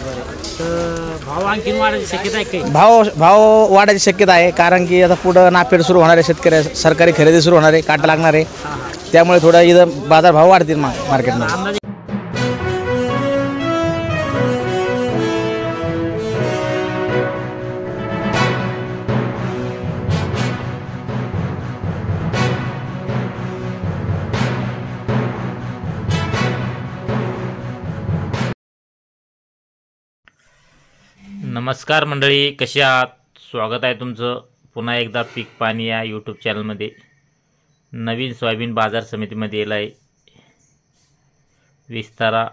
तर भाव आणखीन वाढायची शक्यता आहे काही? भाव वाढायची शक्यता आहे, कारण की आता पुढं नाफेड सुरू होणार आहे, शेतकरी सरकारी खरेदी सुरू होणार आहे, काटा लागणार आहे, त्यामुळे थोडं इथं बाजारभाव वाढतील मार्केटमध्ये. अंदाजे नमस्कार मंडळी, कशी आहात? स्वागत आहे तुमचं पुन्हा एकदा पीक पाणी या यूट्यूब चॅनलमध्ये. नवीन सोयाबीन बाजार समितीमध्ये येला आहे. विस्तारा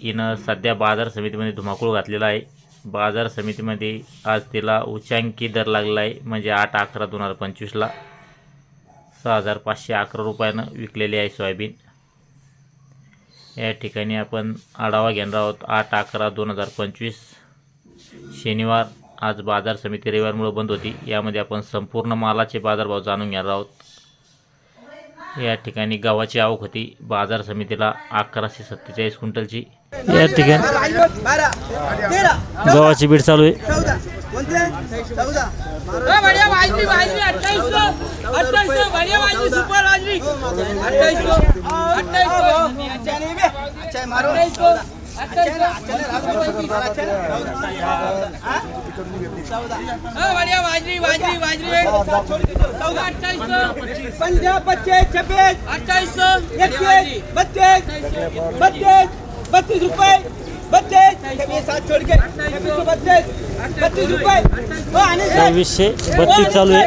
हिनं सध्या बाजार समितीमध्ये धुमाकूळ घातलेला आहे. बाजार समितीमध्ये आज तिला उच्चांकी दर लागला आहे, म्हणजे 8/11/2025ला 6,511 रुपयानं विकलेली आहे सोयाबीन. या ठिकाणी आपण आढावा घेणार आहोत. 8/11/2025 शनिवार. आज बाजार समिती रविवारमुळे बंद होती. यामध्ये आपण संपूर्ण मालाचे बाजारभाव जाणून घेणार आहोत. या ठिकाणी गव्हाची आवक होती बाजार समितीला 1147 क्विंटलची. या ठिकाणी गव्हाची बीड चालू आहे. ₹2632 चालू आहे.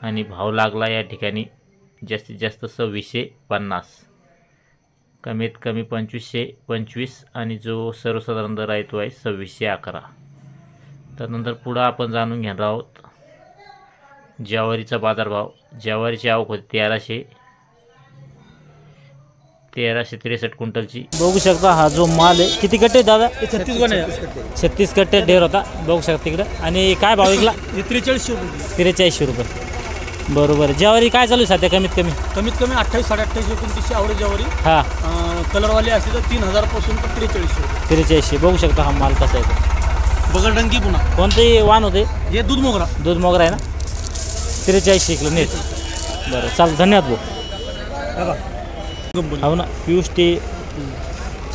आणि भाव लागला या ठिकाणी जास्तीत जास्त 2650, कमीत कमी 2525 आणि जो सर्वसाधारण दर आहे तो आहे 2611. त्यानंतर पुढं आपण जाणून घेणार आहोत ज्वारीचा बाजारभाव. ज्वारीची आवक होती 1363 क्विंटलची. बघू शकता हा जो माल आहे, किती कट्टे दादा? 36 कट्टे ढेर होता, बघू शकता तिकडं. आणि काय भाव विकला? 4300 रुपये. बरोबर. ज्वारी काय चालू आहे सध्या? कमीत कमी 28, 28, 29 आवडे ज्वारी. हां, कलरवाली असते तर 3000 पासून 4300. बघू शकता हा माल कसा आहे. बगडंगी पुन्हा कोणते वाण होते? हे दूध मोगरा आहे ना. 43 किलो नेट. बरं, चालेल, धन्यवाद भाऊ. हो ना, पियुष ते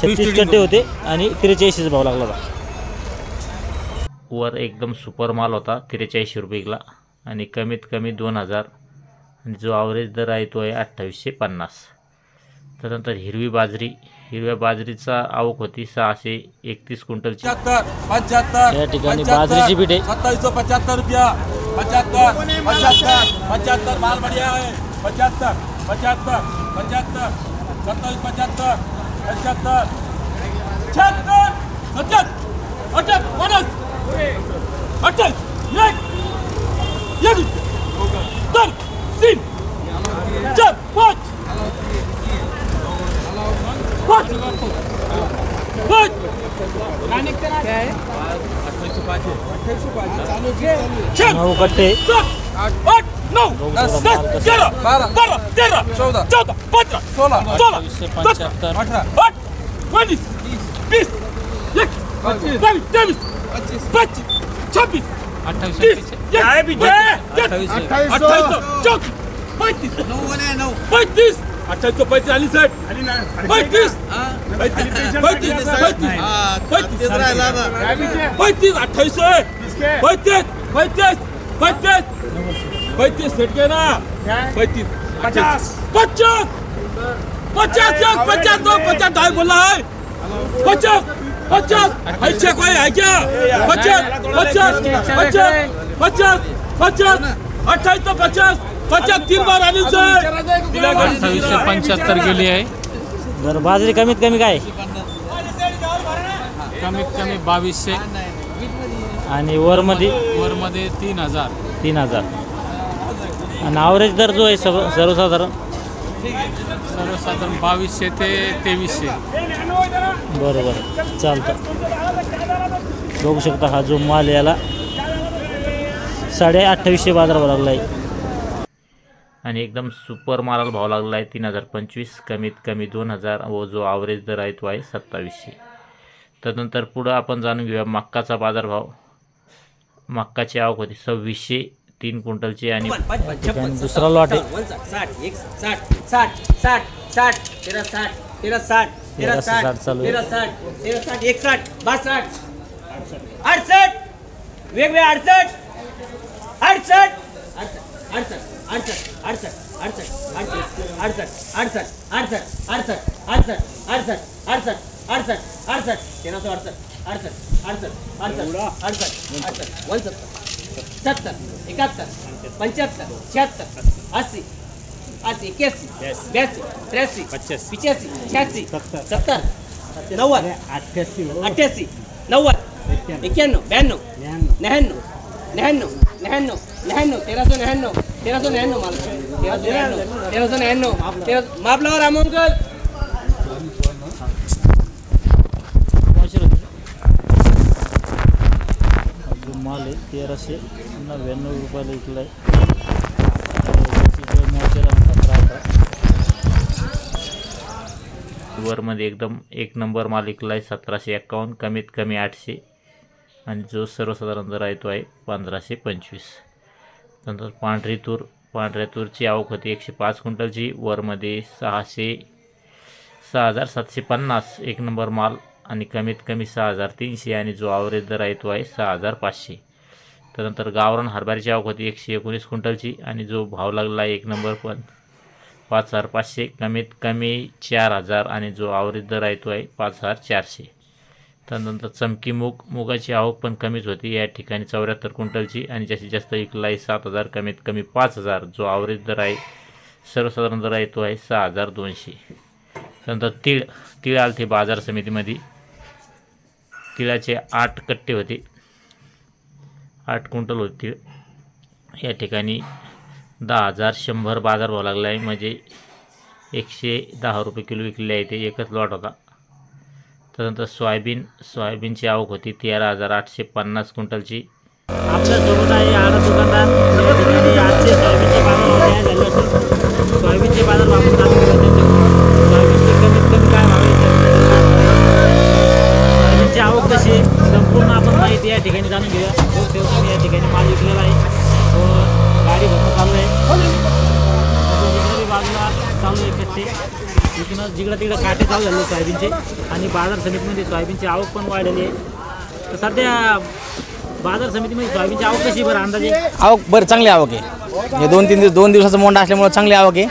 36 कट्टे होते आणि 43 भाव लागला होता. वर एकदम सुपर माल होता, 43 रुपयेला आणि कमीत कमी 2000. आणि जो ॲव्हरेज दर आहे तो आहे 2850. त्यानंतर हिरव्या बाजरीचा आवक होती 631 क्विंटलची. 75 या ठिकाणी बाजरीची बीट आहे 2775 रुपया. 75 माल बढ़िया है. 75 27 75 नऊ कट्टे. 9 10 11 12 13 14 15 16 17 18 20 20 21 22 23 24 25 26 35 सेट के ना 35 50 50 50 बोला है 50 50 ऐसे कोई है क्या 50 50 50 50 50 28 तो 50 पचक 3 बार अनिल सर 2875 गेली आहे. बरं बाजरी कमीत कमी काय कमीत कमी 2200. आणि वरमध्ये वरमध्ये 3000. 3000. आणि ॲव्हरेज दर जो आहे सर्वसाधारण सर्वसाधारण 2200 ते 2300. बरोबर चालतं. बघू शकता हा जो माल याला 2850 बाजार भाव लागला आहे. आणि एकदम सुपर मालाला भाव लागला आहे 3025, कमीत कमी 2000 व जो ॲव्हरेज दर आहे तो आहे 2700. त्यानंतर पुढं आपण जाणून घेऊया मक्काचा बाजारभाव. मक्काची आवक होती 2600 3 क्विंटलची आणि दुसरा लॉट आहे 60 चालू आहे. 68 वेगवेगळे 68 70 71 75 76 80 81 82 83 85 86 70 90 88 90 91 92 99 1399 माल 1399 माप लावा रामंगल. माल आहे 1399 रुपयाला विकला आहे. वरमध्ये एकदम एक नंबर माल विकला आहे 1751, कमीत कमी 800 आणि जो सर्वसाधारण दर आहे तो आहे 1525. नंतर पांढऱ्या तूरची आवक होती 105 क्विंटलची, वरमध्ये 6750 एक नंबर माल आणि कमीत कमी 6300 आणि जो ॲव्हरेज दर आहे तो आहे 6500. त्यानंतर गावरान हरभऱ्याची आवक होती 119 क्विंटलची आणि जो भाव लागला आहे एक नंबर पण 5500, कमीत कमी 4000 आणि जो ॲव्हरेज दर आहे तो आहे 5400. त्यानंतर चमकी मुगाची आवक पण कमीच होती या ठिकाणी 74 क्विंटलची आणि जास्तीत जास्त विकला आहे 7000, कमीत कमी 5000, जो ॲव्हरेज दर आहे सर्वसाधारण दर आहे तो आहे 6200. त्यानंतर तीळ आलते बाजार समितीमध्ये. तिळाचे 8 कट्टे होते, 8 क्विंटल होते तीळ. या ठिकाणी 10100 बाजारभाव लागला आहे, म्हणजे 110 रुपये किलो विकले आहे. ते एकच लॉट होता. त्यानंतर सोयाबीनची आवक होती 13850 क्विंटलची. आपल्यासोबत आहे आडा दुकानदार. या ठिकाणी आजचे सोयाबीनचे बाजार तयार झाले असून सोयाबीनचे बाजार वापरून सोयाबीनचे कमीत कमी काय भाव आहे, सोयाबीनची आवक कशी संपूर्ण आपण माहिती या ठिकाणी जाणून घेऊया. या ठिकाणी माल विकलेला आहे व गाडी भरून चालू आहे. बाजूला चालू आहे कट्टे विकणं. जिकडं तिकडं काटे चालू झाले सोयाबीनचे आणि बाजार समितीमध्ये सोयाबीनची आवक पण वाढलेली आहे. तर सध्या बाजार समितीमध्ये सोयाबीनची आवक कशी बरं अंदाजे? आवक बरं चांगली आवक आहे. हे 2 दिवसाचा मोंडा असल्यामुळे चांगली आवक आहे.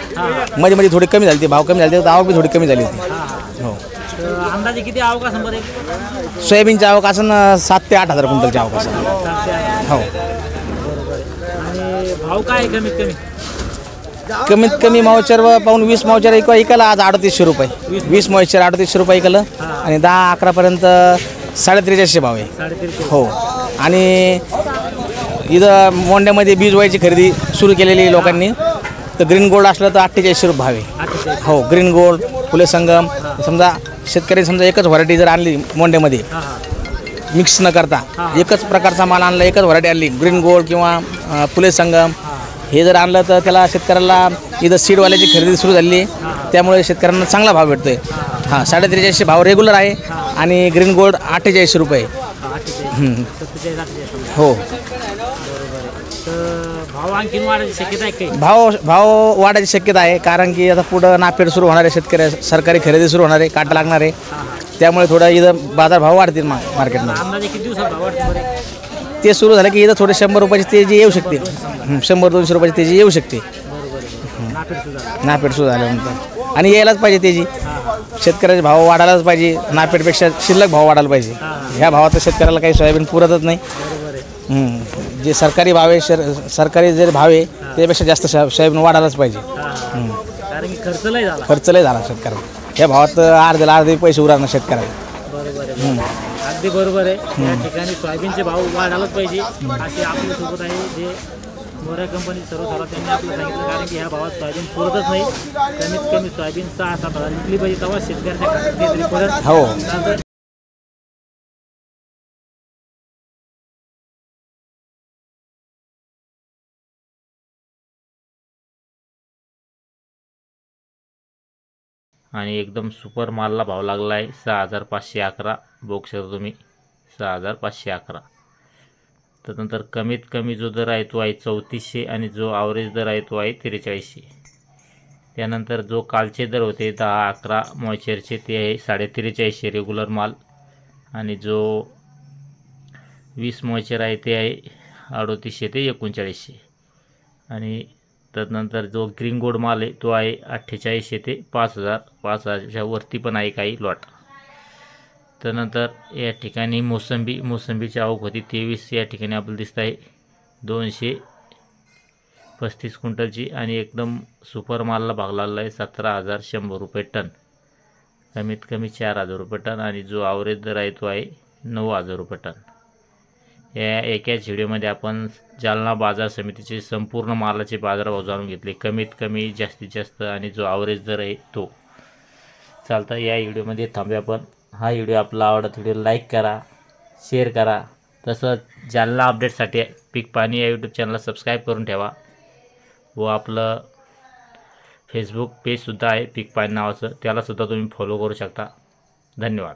मध्ये थोडी कमी झाली, भाव कमी झाले तर आवक बी थोडी कमी झाली होती. हो. अंदाजे किती आवक असं बरं? सोयाबीनची आवक असं 7 ते 8000 क्विंटलची आवक असं. हो. आणि भाव काय कमीत कमी? कमीत कमी मावचर पाहून 20 मावचर ऐकायला आज 3800 रुपये. 20 मावचर 3800 रुपये ऐकलं आणि 10-11 पर्यंत 4350 भाव आहे. हो. आणि इथं मोंड्यामध्ये बीज व्हायची खरेदी सुरू केलेली लोकांनी. तर ग्रीन गोल्ड असलं तर 4800 रुपये भाव आहे. हो. ग्रीन गोल्ड, फुले संगम, समजा शेतकरी समजा एकच व्हरायटी जर आणली मोंड्यामध्ये मिक्स न करता एकच प्रकारचा माल आणला, एकच व्हरायटी आणली ग्रीन गोल्ड किंवा फुले संगम हे जर आणलं तर त्याला शेतकऱ्याला इथं सीडवाल्याची खरेदी सुरू झाली आहे. त्यामुळे शेतकऱ्यांना चांगला भाव भेटतो आहे. 4350 भाव रेग्युलर आहे आणि ग्रीन गोल्ड 4800 रुपये. हो. भाव आणखी वाढायची शक्यता आहे काही? भाव वाढायची शक्यता आहे, कारण की आता पुढं नाफेड सुरू होणार आहे, शेतकरी सरकारी खरेदी सुरू होणार आहे, काटा लागणार आहे. त्यामुळे थोडं इथं बाजारभाव वाढतील मार्केटमध्ये. अंदाजे किती दिवसात भाव वाढतील? ते सुरू झालं की इथं थोडे 100 रुपयाची तेजी येऊ शकते. 100-200 रुपयाची तेजी येऊ शकते नाफेड सुरू झाल्यानंतर. आणि यायलाच पाहिजे तेजी. शेतकऱ्याचे भाव वाढायलाच पाहिजे. नाफेडपेक्षा शिल्लक भाव वाढायला पाहिजे. ह्या भावात शेतकऱ्याला काही सोयाबीन पुरतच नाही. जे सरकारी भाव आहे सरकारी जे भाव आहे त्यापेक्षा जास्त सोयाबीन वाढायलाच पाहिजे. कारण की खर्च लय झाला. खर्च लय झाला शेतकऱ्याला. या भावात अर्धे पैसे उरणार शेतकऱ्याला. बरोबर आहे. अगदी बरोबर आहे. या ठिकाणी सोयाबीनचे भाव वाढायलाच पाहिजे असे आपल्यासोबत आहे जे मोऱ्या कंपनी सर्व त्यांनी आपलं सांगितलं. कारण की ह्या भावात सोयाबीन पुरतच नाही. कमीत कमी सोयाबीन 6-7 हजार विकली पाहिजे तेव्हा शेतकऱ्याच्या खात्यात काहीतरी पडत. हो. आणि एकदम सुपर मालला भाव लागला आहे 6511. बघू शकता तुम्ही 6511. त्यानंतर कमीत कमी जो दर आहे तो आहे 3400 आणि जो ॲव्हरेज दर आहे तो आहे 4300. त्यानंतर जो कालचे दर होते 10-11 मॉइश्चरचे ते आहे 4350 रेग्युलर माल आणि जो 20 मॉइश्चर आहे ते आहे 3800 ते 3900 आणि त्यानंतर जो ग्रीन गोल्ड माल आहे तो आहे 4800 ते 5000. 5000च्या वरती पण आहे काही लॉट. त्यानंतर या ठिकाणी मोसंबीची आवक होती 23. या ठिकाणी आपल्याला दिसत आहे 235 क्विंटलची आणि एकदम सुपर मालला भाग लागला आहे 17100 रुपये टन. कमीत कमी 4000 रुपये टन आणि जो ॲव्हरेज दर आहे तो आहे 9000 रुपये टन. या एकाच व्हिडिओमध्ये आपण जालना बाजार समितीचे संपूर्ण मालाचे बाजारभाव जाणून घेतले. कमीत कमी जास्तीत जास्त आणि जो ॲव्हरेज दर आहे तो. चालतं या व्हिडिओमध्ये थांबूया आपण. हा व्हिडिओ आपला आवडत व्हिडिओ लाईक करा, शेअर करा. तसंच जालना अपडेटसाठी पीक पाणी या यूट्यूब चॅनलला सबस्क्राईब करून ठेवा व आपलं फेसबुक पेजसुद्धा आहे पीक पाणी नावाचं, त्यालासुद्धा तुम्ही फॉलो करू शकता. धन्यवाद.